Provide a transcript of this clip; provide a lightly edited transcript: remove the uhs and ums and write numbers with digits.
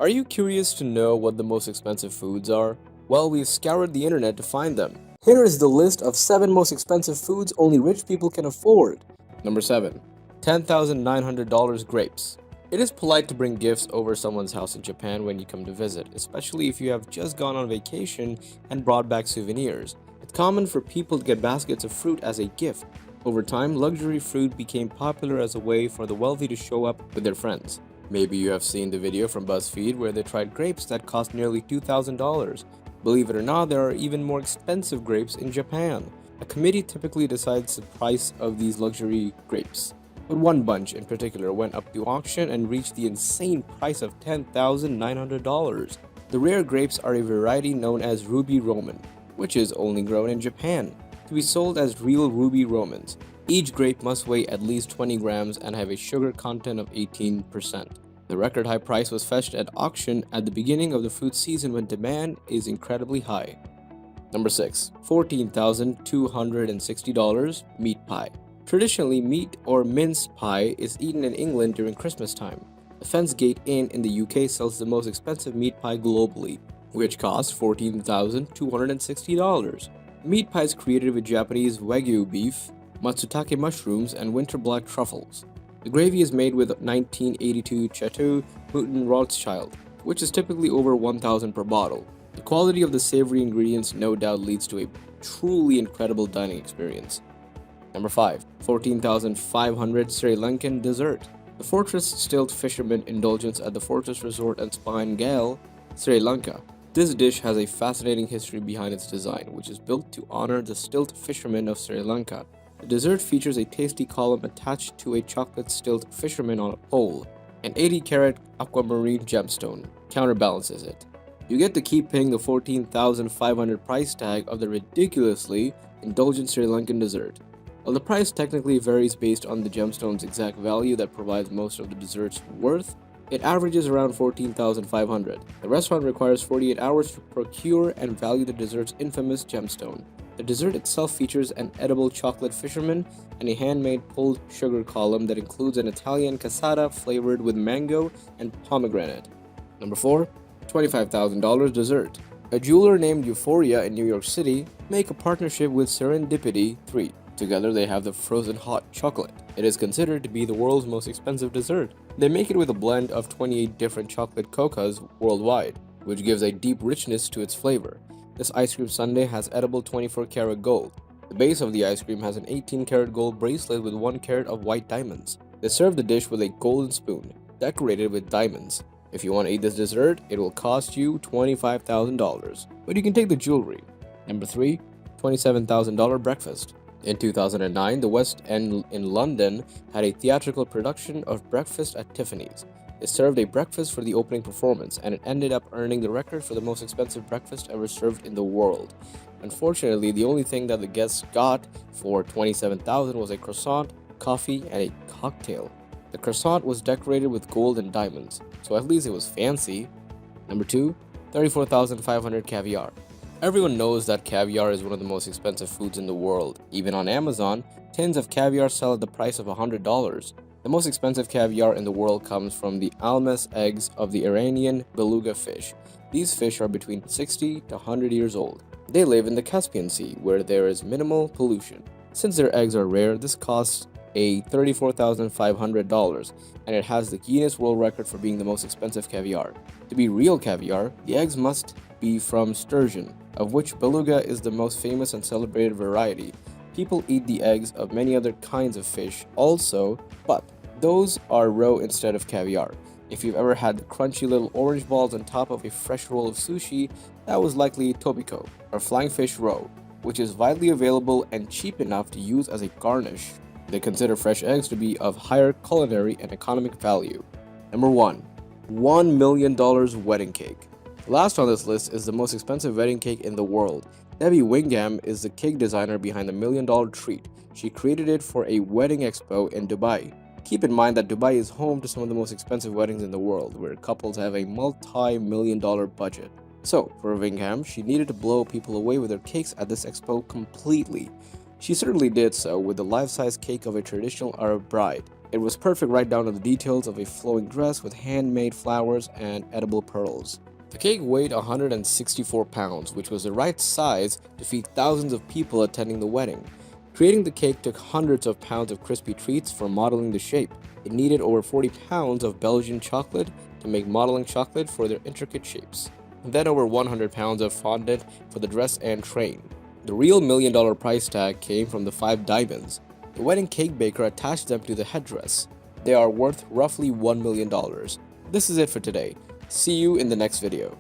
Are you curious to know what the most expensive foods are? Well, we've scoured the internet to find them. Here is the list of 7 most expensive foods only rich people can afford. Number 7. $10,900 grapes. It is polite to bring gifts over someone's house in Japan when you come to visit, especially if you have just gone on vacation and brought back souvenirs. It's common for people to get baskets of fruit as a gift. Over time, luxury fruit became popular as a way for the wealthy to show up with their friends. Maybe you have seen the video from BuzzFeed where they tried grapes that cost nearly $2,000. Believe it or not, there are even more expensive grapes in Japan. A committee typically decides the price of these luxury grapes, but one bunch in particular went up to auction and reached the insane price of $10,900. The rare grapes are a variety known as Ruby Roman, which is only grown in Japan, to be sold as real Ruby Romans. Each grape must weigh at least 20 grams and have a sugar content of 18%. The record high price was fetched at auction at the beginning of the fruit season when demand is incredibly high. Number 6. $14,260 meat pie. Traditionally, meat or mince pie is eaten in England during Christmas time. The Fensgate Inn in the UK sells the most expensive meat pie globally, which costs $14,260. Meat pie is created with Japanese Wagyu beef, matsutake mushrooms, and winter black truffles. The gravy is made with 1982 Chateau Mouton Rothschild, which is typically over $1,000 per bottle. The quality of the savory ingredients no doubt leads to a truly incredible dining experience. Number 5. 14,500 Sri Lankan dessert. The Fortress Stilt Fisherman indulgence at the Fortress Resort and Spa in Galle, Sri Lanka. This dish has a fascinating history behind its design, which is built to honor the stilt fishermen of Sri Lanka. The dessert features a tasty column attached to a chocolate stilt fisherman on a pole. An 80-carat aquamarine gemstone counterbalances it. You get to keep paying the $14,500 price tag of the ridiculously indulgent Sri Lankan dessert. While the price technically varies based on the gemstone's exact value that provides most of the dessert's worth, it averages around $14,500. The restaurant requires 48 hours to procure and value the dessert's infamous gemstone. The dessert itself features an edible chocolate fisherman and a handmade pulled sugar column that includes an Italian cassata flavored with mango and pomegranate. Number 4. $25,000 dessert. A jeweler named Euphoria in New York City make a partnership with Serendipity 3. Together they have the frozen hot chocolate. It is considered to be the world's most expensive dessert. They make it with a blend of 28 different chocolate cocas worldwide, which gives a deep richness to its flavor. This ice cream sundae has edible 24-karat gold. The base of the ice cream has an 18-karat gold bracelet with 1 carat of white diamonds. They serve the dish with a golden spoon, decorated with diamonds. If you want to eat this dessert, it will cost you $25,000, but you can take the jewelry. Number 3. $27,000 breakfast. In 2009, the West End in London had a theatrical production of Breakfast at Tiffany's. It served a breakfast for the opening performance, and it ended up earning the record for the most expensive breakfast ever served in the world. Unfortunately, the only thing that the guests got for $27,000 was a croissant, coffee, and a cocktail. The croissant was decorated with gold and diamonds, so at least it was fancy. Number 2. $34,500 caviar. Everyone knows that caviar is one of the most expensive foods in the world. Even on Amazon, tins of caviar sell at the price of $100. The most expensive caviar in the world comes from the almas eggs of the Iranian beluga fish. These fish are between 60 to 100 years old. They live in the Caspian Sea, where there is minimal pollution. Since their eggs are rare, this costs a $34,500, and it has the Guinness World Record for being the most expensive caviar. To be real caviar, the eggs must be from sturgeon, of which beluga is the most famous and celebrated variety. People eat the eggs of many other kinds of fish also, but those are roe instead of caviar. If you've ever had the crunchy little orange balls on top of a fresh roll of sushi, that was likely tobiko, or flying fish roe, which is widely available and cheap enough to use as a garnish. They consider fresh eggs to be of higher culinary and economic value. Number 1. $1 million wedding cake. Last on this list is the most expensive wedding cake in the world. Debbie Wingham is the cake designer behind the $1 million treat. She created it for a wedding expo in Dubai. Keep in mind that Dubai is home to some of the most expensive weddings in the world, where couples have a multi-million-dollar budget. So, for Wingham, she needed to blow people away with her cakes at this expo completely. She certainly did so with the life-size cake of a traditional Arab bride. It was perfect right down to the details of a flowing dress with handmade flowers and edible pearls. The cake weighed 164 pounds, which was the right size to feed thousands of people attending the wedding. Creating the cake took hundreds of pounds of crispy treats for modeling the shape. It needed over 40 pounds of Belgian chocolate to make modeling chocolate for their intricate shapes. Then over 100 pounds of fondant for the dress and train. The real $1 million price tag came from the 5 diamonds. The wedding cake baker attached them to the headdress. They are worth roughly $1 million. This is it for today. See you in the next video.